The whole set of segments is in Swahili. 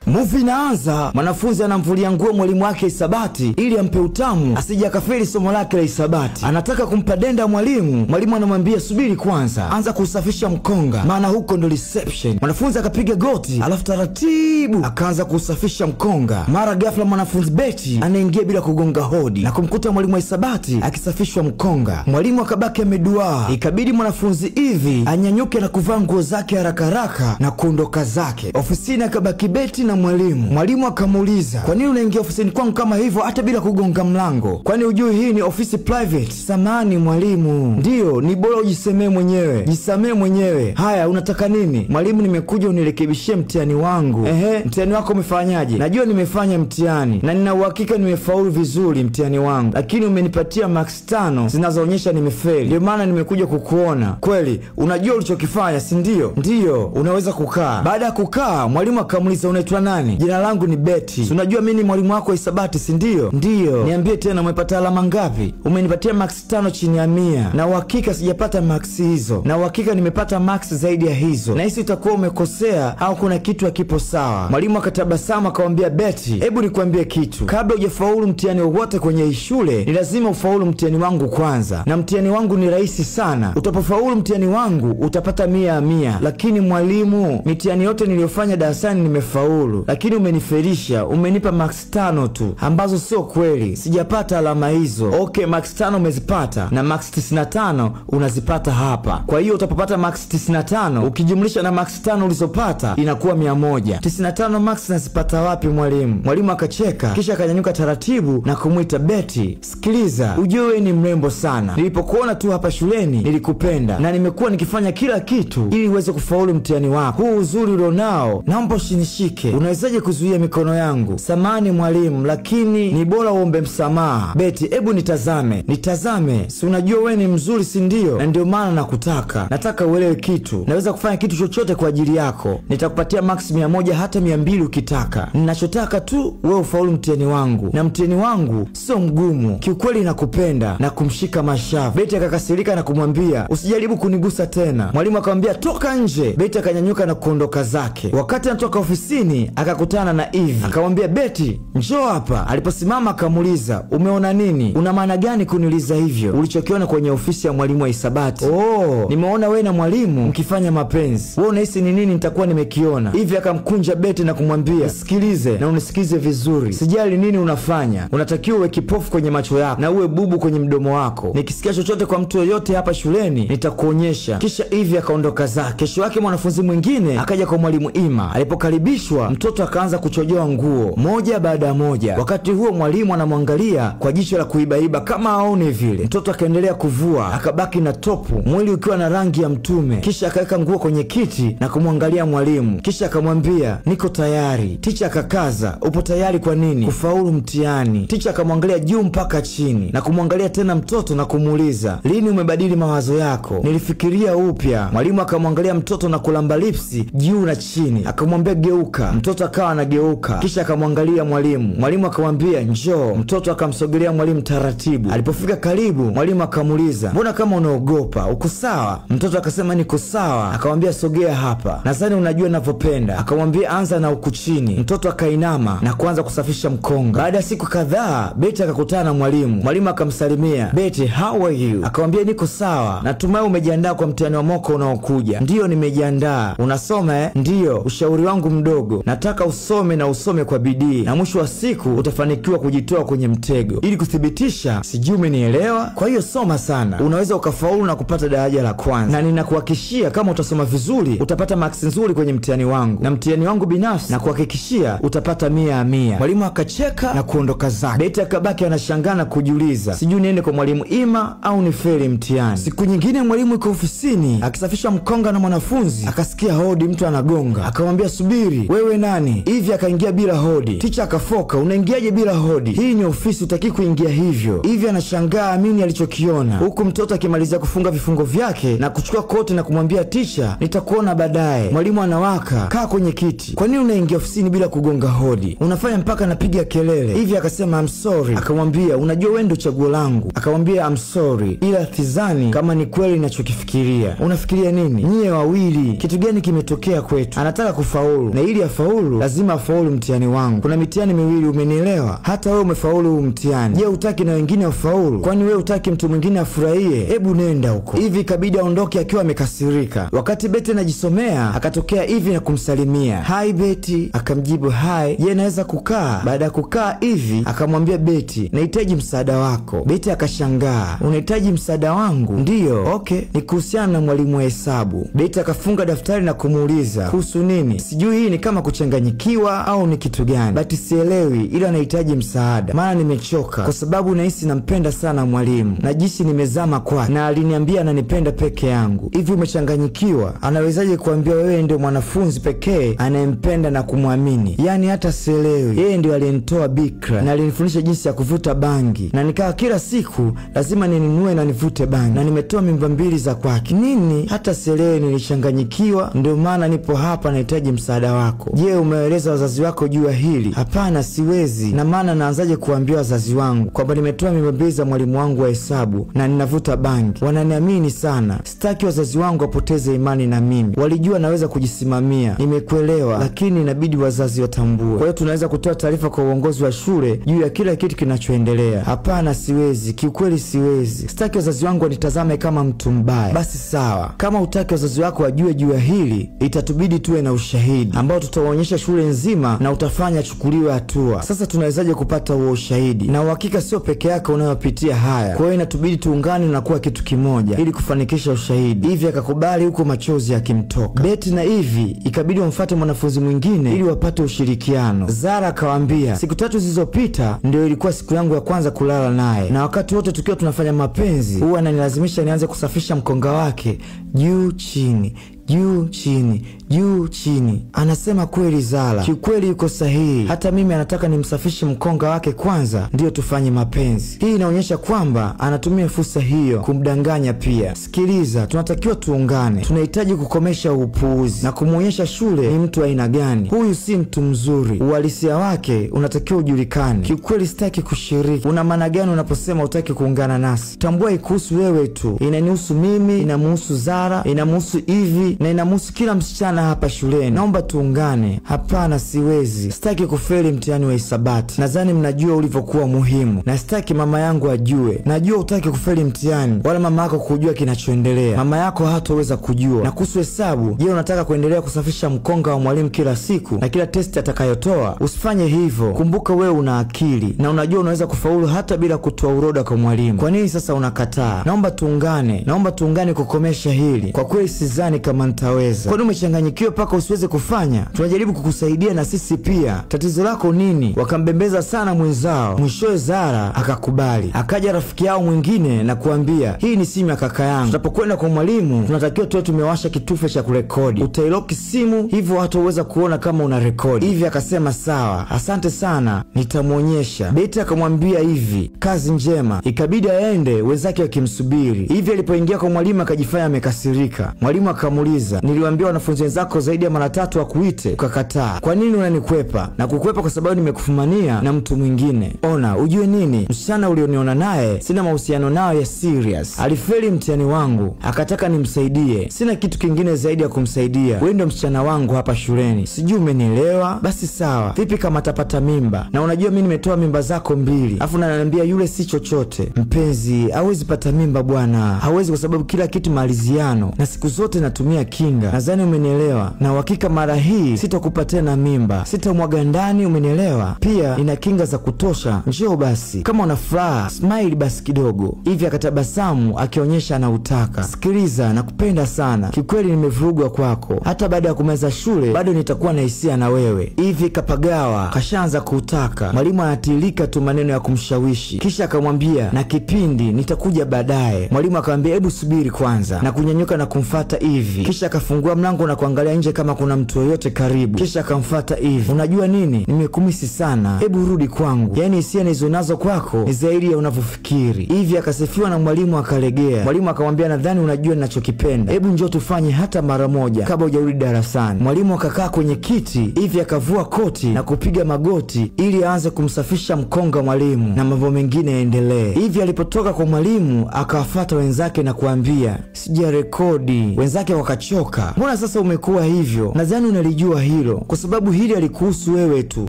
Movie inaanza, mwanafunzi anamvulia nguo mwalimu wake hisabati ili ampe utamu asije akafeli somo lake la hisabati. Anataka kumpa denda mwalimu. Mwalimu anamwambia subiri kwanza, anza kusafisha mkonga maana huko ndo reception. Mwanafunzi akapiga goti, alafu taratibu akaanza kusafisha mkonga. Mara ghafla mwanafunzi Betty anaingia bila kugonga hodi na kumkuta mwalimu wa hisabati akisafishwa mkonga. Mwalimu akabaki ameduaa. Ikabidi mwanafunzi hivi anyanyuke na kuvaa nguo zake haraka haraka na kuondoka zake. Ofisini akabaki Betty na mwalimu. Mwalimu akamuuliza, kwa nini unaingia ofisini kwangu kama hivyo hata bila kugonga mlango? Kwani hujui hii ni ofisi private? Samani mwalimu. Ndiyo, ni bora ujisemee mwenyewe. Jisamee mwenyewe. Haya, unataka nini? Mwalimu, nimekuja unirekebishie mtihani wangu. Mtihani wako umefanyaje? Najua nimefanya mtihani na nina uhakika nimefaulu vizuri mtihani wangu, lakini umenipatia max 5 zinazoonyesha nimefeli. Ndio maana nimekuja kukuona. Kweli unajua ulichokifanya, si ndio? Ndiyo, unaweza kukaa. Baada ya kukaa, mwalimu akamuuliza, unaitwa nani? Jina langu ni Betty. Unajua mimi ni mwalimu wako hisabati, si ndio? Ndiyo. Niambie tena, umepata alama ngapi? Umenipatia max 5 chini ya 100. Na uhakika sijapata max hizo. Na uhakika nimepata max zaidi ya hizo. Na hisi utakuwa umekosea au kuna kitu hakipo sawa. Mwalimu akatabasamu akamwambia Betty, hebu nikwambie kitu. Kabla hujafaulu mtihani wowote kwenye hii shule, ni lazima ufaulu mtihani wangu kwanza. Na mtihani wangu ni rahisi sana. Utapofaulu mtihani wangu utapata 100 ya 100. Lakini mwalimu, mitihani yote niliyofanya darasani nimefaulu, lakini umenifelisha. Umenipa max 5 tu, ambazo sio kweli. Sijapata alama hizo. Okay, max 5 umezipata na max 95 unazipata hapa. Kwa hiyo utapopata max 95 ukijumlisha na max 5 ulizopata inakuwa 100. 95 max nazipata wapi mwalimu? Mwalimu akacheka kisha akanyanyuka taratibu na kumuita Betty, sikiliza, ujue wewe ni mrembo sana. Nilipokuona tu hapa shuleni nilikupenda na nimekuwa nikifanya kila kitu ili uweze kufaulu mtihani wako. Huu uzuri ulionao, naomba usinishike. Unawezaje kuzuia mikono yangu? Samani mwalimu, lakini ni bora uombe msamaha. Betty, hebu nitazame. Nitazame. Si unajua wewe ni mzuri, si ndio? Na ndio maana nakutaka. Nataka uelewe kitu. Naweza kufanya kitu chochote kwa ajili yako. Nitakupatia max 100 hata 200 ukitaka. Ninachotaka tu wewe ufaulu mtihani wangu. Na mtihani wangu sio mgumu. Kiukweli nakupenda. Na kumshika mashavu. Betty akakasirika na kumwambia, usijaribu kunigusa tena. Mwalimu akamwambia, toka nje. Betty akanyanyuka na kuondoka zake. Wakati anatoka ofisini akakutana na Eve. Akamwambia, Betty, njoo hapa. Aliposimama akamuuliza, umeona nini? Una maana gani kuniuliza hivyo? Ulichokiona kwenye ofisi ya mwalimu wa hisabati? Oh, nimeona wewe na mwalimu mkifanya mapenzi. Wewe unahisi ni nini nitakuwa nimekiona? Hivi akamkunja Betty na kumwambia, sikilize na unisikize vizuri. Sijali nini unafanya. Unatakiwa uwe kipofu kwenye macho yako na uwe bubu kwenye mdomo wako. Nikisikia chochote kwa mtu yoyote hapa shuleni nitakuonyesha. Kisha hivi akaondoka zake. Kesho yake mwanafunzi mwingine akaja kwa mwalimu Ima. Alipokaribishwa, mtoto akaanza kuchojoa nguo moja baada ya moja. Wakati huo mwalimu anamwangalia kwa jicho la kuibaiba kama aone vile. Mtoto akaendelea kuvua, akabaki na topu, mwili ukiwa na rangi ya mtume. Kisha akaweka nguo kwenye kiti na kumwangalia mwalimu. Kisha akamwambia, niko tayari. Ticha akakaza, upo tayari kwa nini? Kufaulu mtihani. Ticha akamwangalia juu mpaka chini na kumwangalia tena mtoto na kumuuliza, lini umebadili mawazo yako? Nilifikiria upya. Mwalimu akamwangalia mtoto na kulamba lipsi juu na chini. Akamwambia, geuka. Mtoto akawa anageuka. Kisha akamwangalia mwalimu. Mwalimu akamwambia, njoo. Mtoto akamsogelea mwalimu taratibu. Alipofika karibu, mwalimu akamuuliza, mbona kama unaogopa? Uko sawa? Mtoto akasema, niko sawa. Akamwambia, sogea hapa. Nadhani unajua ninavyopenda. Akamwambia, anza na huku chini. Mtoto akainama na kuanza kusafisha mkonga. Baada ya siku kadhaa, Betty akakutana na mwalimu. Mwalimu akamsalimia, Betty, how are you? Akamwambia, niko sawa. Natumai umejiandaa kwa mtihani wa mwaka unaokuja. Ndiyo, nimejiandaa. Unasoma eh? Ndiyo. Ushauri wangu mdogo, nataka usome na usome kwa bidii, na mwisho wa siku utafanikiwa kujitoa kwenye mtego. Ili kuthibitisha, sijui umenielewa? Kwa hiyo soma sana. Unaweza ukafaulu na kupata daraja la kwanza. Na ninakuhakikishia kama utasoma vizuri utapata max nzuri kwenye mtihani wangu. Na mtihani wangu binafsi na kuhakikishia utapata 100 ya 100. Mwalimu akacheka na kuondoka zake. Betty akabaki anashangaa na kujiuliza, sijui niende kwa mwalimu Ima au nifeli mtihani. Siku nyingine mwalimu yuko ofisini akisafisha mkonga na mwanafunzi akasikia hodi, mtu anagonga. Akamwambia, subiri, wewe nani? Hivi akaingia bila hodi. Ticha akafoka, unaingiaje bila hodi? Hii ni ofisi, utaki kuingia hivyo. Hivi anashangaa amini alichokiona. Huku mtoto akimalizia kufunga vifungo vyake na kuchukua koti na kumwambia ticha, nitakuona baadaye. Mwalimu anawaka, kaa kwenye kiti. Kwa nini unaingia ofisini bila kugonga hodi? Unafanya mpaka napiga kelele. Hivi akasema, I'm sorry. Akamwambia, unajua wewe ndio chaguo langu. Akamwambia, I'm sorry, ila sidhani kama ni kweli ninachokifikiria. Unafikiria nini? Nyie wawili, kitu gani kimetokea kwetu? Anataka kufaulu, na ili afaulu kufaulu lazima afaulu mtihani wangu. Kuna mitihani miwili, umenielewa? Hata wewe umefaulu huu mtihani. Je, utaki na wengine wafaulu? Kwani wewe utaki mtu mwingine afurahie? Hebu nenda huko. Hivi ikabidi aondoke akiwa amekasirika. Wakati Betty anajisomea akatokea hivi na kumsalimia. Hi Betty. Akamjibu hi. Je, naweza kukaa? Baada ya kukaa hivi akamwambia Betty, nahitaji msaada wako. Betty akashangaa. Unahitaji msaada wangu? Ndiyo. Okay, ni kuhusiana na mwalimu wa hesabu. Betty akafunga daftari na kumuuliza, kuhusu nini? Sijui hii ni kama kuchanganyikiwa au ni kitu gani, but sielewi, ila nahitaji msaada. Maana nimechoka kwa sababu nahisi nampenda sana mwalimu. Najisi nimezama kwake na aliniambia ananipenda peke yangu. Hivi umechanganyikiwa? Anawezaje kuambia wewe ndio mwanafunzi pekee anayempenda na kumwamini? Yani hata sielewi. Yeye ndio alinitoa bikra na alinifundisha jinsi ya kuvuta bangi, na nikawa kila siku lazima ninunue na nivute bangi, na nimetoa mimba 2 za kwake. Nini? Hata sielewi, nilichanganyikiwa. Ndio maana nipo hapa, nahitaji msaada wako. Je, umeeleza wazazi wako juu ya hili? Hapana, siwezi. Na maana naanzaje kuambia wazazi wangu kwamba nimetoa mimba 2 za mwalimu wangu wa hesabu na ninavuta bangi? Wananiamini sana. Sitaki wazazi wangu wapoteze imani na mimi. Walijua naweza kujisimamia. Nimekuelewa, lakini inabidi wazazi watambue. Kwa hiyo tunaweza kutoa taarifa kwa uongozi wa shule juu ya kila kitu kinachoendelea. Hapana, siwezi. Kiukweli siwezi. Sitaki wazazi wangu wanitazame kama mtu mbaya. Basi sawa. Kama utaki wazazi wako wajue juu ya hili, itatubidi tuwe na ushahidi ambao tutawaonyesha shule nzima na utafanya chukuliwe hatua. Sasa tunawezaje kupata huo ushahidi? Na uhakika sio peke yako unayopitia haya. Kwa hiyo inatubidi tuungane na kuwa kitu kimoja ili kufanikisha ushahidi. Hivi akakubali huko machozi yakimtoka. Betty na hivi ikabidi wamfuate mwanafunzi mwingine ili wapate ushirikiano. Zara akawaambia, siku 3 zilizopita ndio ilikuwa siku yangu ya kwanza kulala naye, na wakati wote tukiwa tunafanya mapenzi huwa ananilazimisha nianze kusafisha mkonga wake juu chini, juu chini, juu chini. Anasema kweli Zara, kiukweli yuko sahihi. Hata mimi anataka nimsafishe mkonga wake kwanza ndio tufanye mapenzi. Hii inaonyesha kwamba anatumia fursa hiyo kumdanganya pia. Sikiliza, tunatakiwa tuungane. Tunahitaji kukomesha upuuzi na kumuonyesha shule ni mtu aina gani. Huyu si mtu mzuri. Uhalisia wake unatakiwa ujulikane. Kiukweli sitaki kushiriki. Una maana gani unaposema utaki kuungana nasi? Tambua ikuhusu wewe tu. Inanihusu mimi, inamuhusu Zara, inamuhusu hivi na inamuhusu kila msichana hapa shuleni. Naomba tuungane. Hapana, siwezi. Sitaki kufeli mtihani wa hisabati. Nadhani mnajua ulivyokuwa muhimu, na sitaki mama yangu ajue. Najua utaki kufeli mtihani wala mama yako kujua kinachoendelea. Mama yako hataweza kujua. Na kuhusu hesabu, je, unataka kuendelea kusafisha mkonga wa mwalimu kila siku na kila testi atakayotoa? Usifanye hivyo. Kumbuka wewe una akili na unajua unaweza kufaulu hata bila kutoa uroda kwa mwalimu. Kwa nini sasa unakataa? Naomba tuungane. Naomba tuungane kukomesha hili. Kwa kweli sidhani kama nitaweza. Kwani umechanganyikiwa paka usiweze kufanya? Tunajaribu kukusaidia na sisi pia. Tatizo lako nini? Wakambembeza sana mwenzao. Mwishowe Zara akakubali. Akaja rafiki yao mwingine na kuambia, hii ni simu ya kaka yangu. Tutapokwenda kwa mwalimu tunatakiwa tuwe tumewasha kitufe cha kurekodi. Utailoki simu hivyo hataweza kuona kama una rekodi. Hivi akasema sawa, asante sana, nitamuonyesha. Betty akamwambia hivi, kazi njema. Ikabidi aende, wenzake wakimsubiri. Hivi alipoingia kwa mwalimu akajifanya amekasirika. Mwalimu akamuuliza, niliwaambia wanafunzi wenzako zaidi ya mara 3 wakuite, ukakataa. Kwa nini unanikwepa? Na kukwepa kwa sababu nimekufumania na mtu mwingine. Ona, ujue nini? Msichana ulioniona naye sina mahusiano nayo ya serious. Alifeli mtihani wangu, akataka nimsaidie. Sina kitu kingine zaidi ya kumsaidia. Wewe ndio msichana wangu hapa shuleni. Sijui umenielewa? Basi sawa. Vipi kama atapata mimba? Na unajua mimi nimetoa mimba zako 2. Afu ananiambia yule si chochote. Mpenzi, hawezi pata mimba bwana. Hawezi kwa sababu kila kitu maliziano. Na siku zote natumia kinga. Nadhani umenielewa. Na uhakika mara hii sitakupa tena mimba. Sitamwaga ndani, umenielewa? Pia ina kinga za kutosha. Njoo basi. Kama una furaha, smile basi kidogo. Hivi akatabasamu akionyesha anautaka. Sikiliza, nakupenda sana. Kikweli nimevurugwa kwako. Hata baada ya kumaliza shule bado nitakuwa na hisia na wewe. Hivi kapagawa, kashaanza kuutaka. Mwalimu anatilika tu maneno ya kumshawishi. Kisha akamwambia, na kipindi nitakuja baadaye. Mwalimu akamwambia, hebu subiri kwanza, na kunyanyuka na kumfuata hivi. Kisha akafungua mlango na kuangalia nje kama kuna mtu yoyote karibu. Kisha akamfuata hivi. Unajua nini? Nimekumisi sana. Hebu rudi kwangu. Yaani hisia nizonazo kwako ni zaidi ya unavyofikiri. Hivi akasifiwa na mwalimu akalegea. Mwalimu akamwambia, nadhani unajua ninachokipenda. Hebu njoo tufanye hata mara moja kabla hujarudi darasani. Mwalimu akakaa kwenye kiti. Hivi akavua koti na kupiga magoti ili aanze kumsafisha mkonga mwalimu na mambo mengine yaendelee. Hivi alipotoka kwa mwalimu akawafuata wenzake na kuambia, sija rekodi. Wenzake wakacheka. unachoka. Mbona sasa umekuwa hivyo? Nadhani unalijua hilo, kwa sababu hili halikuhusu wewe tu,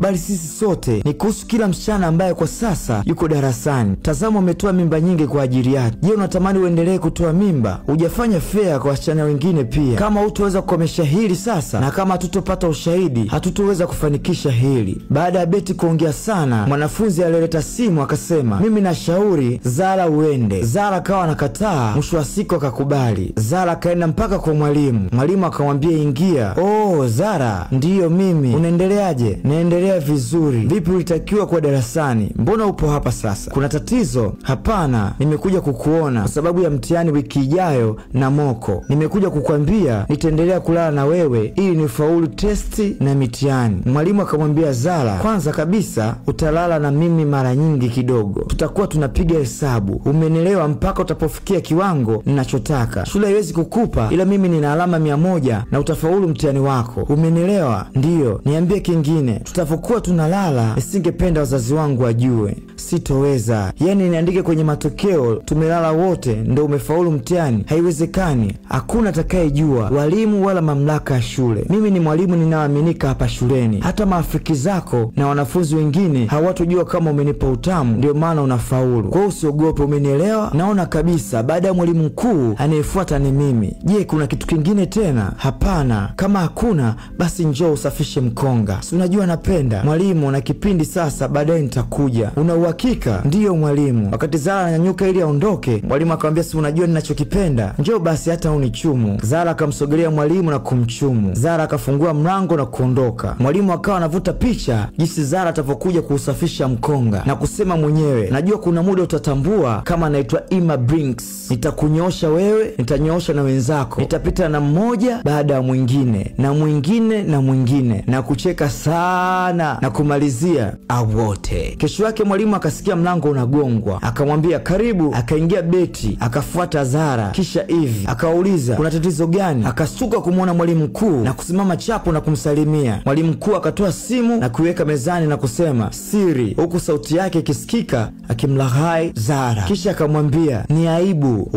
bali sisi sote. Ni kuhusu kila msichana ambaye kwa sasa yuko darasani. Tazama, umetoa mimba nyingi kwa ajili yake. Je, unatamani uendelee kutoa mimba? Hujafanya fair kwa wasichana wengine pia. Kama hutoweza kukomesha hili sasa, na kama hatutopata ushahidi, hatutoweza kufanikisha hili. Baada ya Beti kuongea sana, mwanafunzi alileta simu akasema, mimi nashauri Zara uende. Zara akawa anakataa, mwisho wa siku akakubali. Zara akaenda mpaka kwa mwalimu. Mwalimu akamwambia ingia. Oh, Zara, ndiyo mimi. Unaendeleaje? Naendelea vizuri. Vipi ulitakiwa kwa darasani? Mbona upo hapa sasa? Kuna tatizo? Hapana, nimekuja kukuona kwa sababu ya mtihani wiki ijayo na moko. Nimekuja kukwambia nitaendelea kulala na wewe ili nifaulu testi na mitihani. Mwalimu akamwambia Zara, kwanza kabisa utalala na mimi mara nyingi kidogo. Tutakuwa tunapiga hesabu. Umenielewa? Mpaka utapofikia kiwango ninachotaka. Shule haiwezi kukupa, ila mimi nina alama 100 na utafaulu mtihani wako. Umenielewa? Ndiyo. Niambie kingine. Tutapokuwa tunalala, nisingependa wazazi wangu wajue. Sitoweza. Yani niandike kwenye matokeo tumelala wote ndio umefaulu mtihani? Haiwezekani. Hakuna atakayejua, walimu wala mamlaka ya shule. Mimi ni mwalimu ninaoaminika hapa shuleni. Hata maafiki zako na wanafunzi wengine hawatojua kama umenipa utamu, ndio maana unafaulu. Kwa hiyo usiogope, umenielewa? Naona kabisa baada ya mwalimu mkuu anayefuata ni mimi. Je, kuna kitu kingine tena? Hapana. Kama hakuna, basi njoo usafishe mkonga. Si unajua napenda. Mwalimu, na kipindi sasa baadaye nitakuja. Una uhakika? Ndiyo mwalimu. Wakati Zara ananyanyuka ili aondoke, mwalimu akamwambia, si unajua ninachokipenda? Njoo basi hata unichumu. Zara akamsogelea mwalimu na kumchumu. Zara akafungua mlango na kuondoka. Mwalimu akawa anavuta picha jinsi Zara atavokuja kuusafisha mkonga na kusema mwenyewe, najua kuna muda utatambua kama anaitwa Emma Brinks. Nitakunyoosha wewe, nitanyoosha na wenzako. Nitapita na mmoja baada ya mwingine na mwingine na mwingine na kucheka sana na kumalizia awote. Kesho yake mwalimu akasikia mlango unagongwa. Akamwambia karibu. Akaingia Beti, akafuata Zara. Kisha hivi akauliza, kuna tatizo gani? Akasuka kumwona mwalimu mkuu na kusimama chapo na kumsalimia. Mwalimu mkuu akatoa simu na kuiweka mezani na kusema siri, huku sauti yake ikisikika akimlaghai Zara. Kisha akamwambia, ni aibu,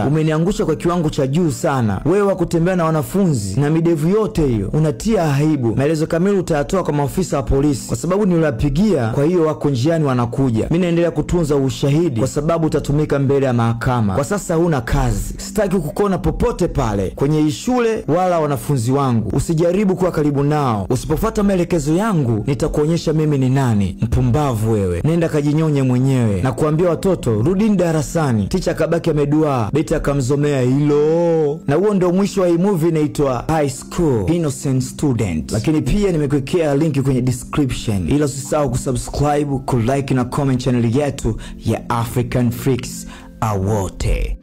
umeniangusha kwa kiwango cha juu sana. Wewe wa kutembea na wanafunzi na midevu yote hiyo, unatia aibu. Maelezo kamili utayatoa kwa maafisa wa polisi kwa sababu niliwapigia, kwa hiyo wako njiani wanakuja. Mimi naendelea kutunza ushahidi kwa sababu utatumika mbele ya mahakama. Kwa sasa huna kazi. Sitaki kukuona popote pale kwenye hii shule wala wanafunzi wangu. Usijaribu kuwa karibu nao. Usipofuata maelekezo yangu nitakuonyesha mimi ni nani. Mpumbavu wewe. Nenda kajinyonye mwenyewe. Na kuambia watoto rudini darasani. Ticha kabaki ameduaa. Beti akamzomea hilo. Na huo ndio mwisho wa hii movie inaitwa High School Innocent Student. Lakini pia nimekuwekea linki kwenye description. Ila usisahau kusubscribe, kulike na comment channel yetu ya African Freaks Awote.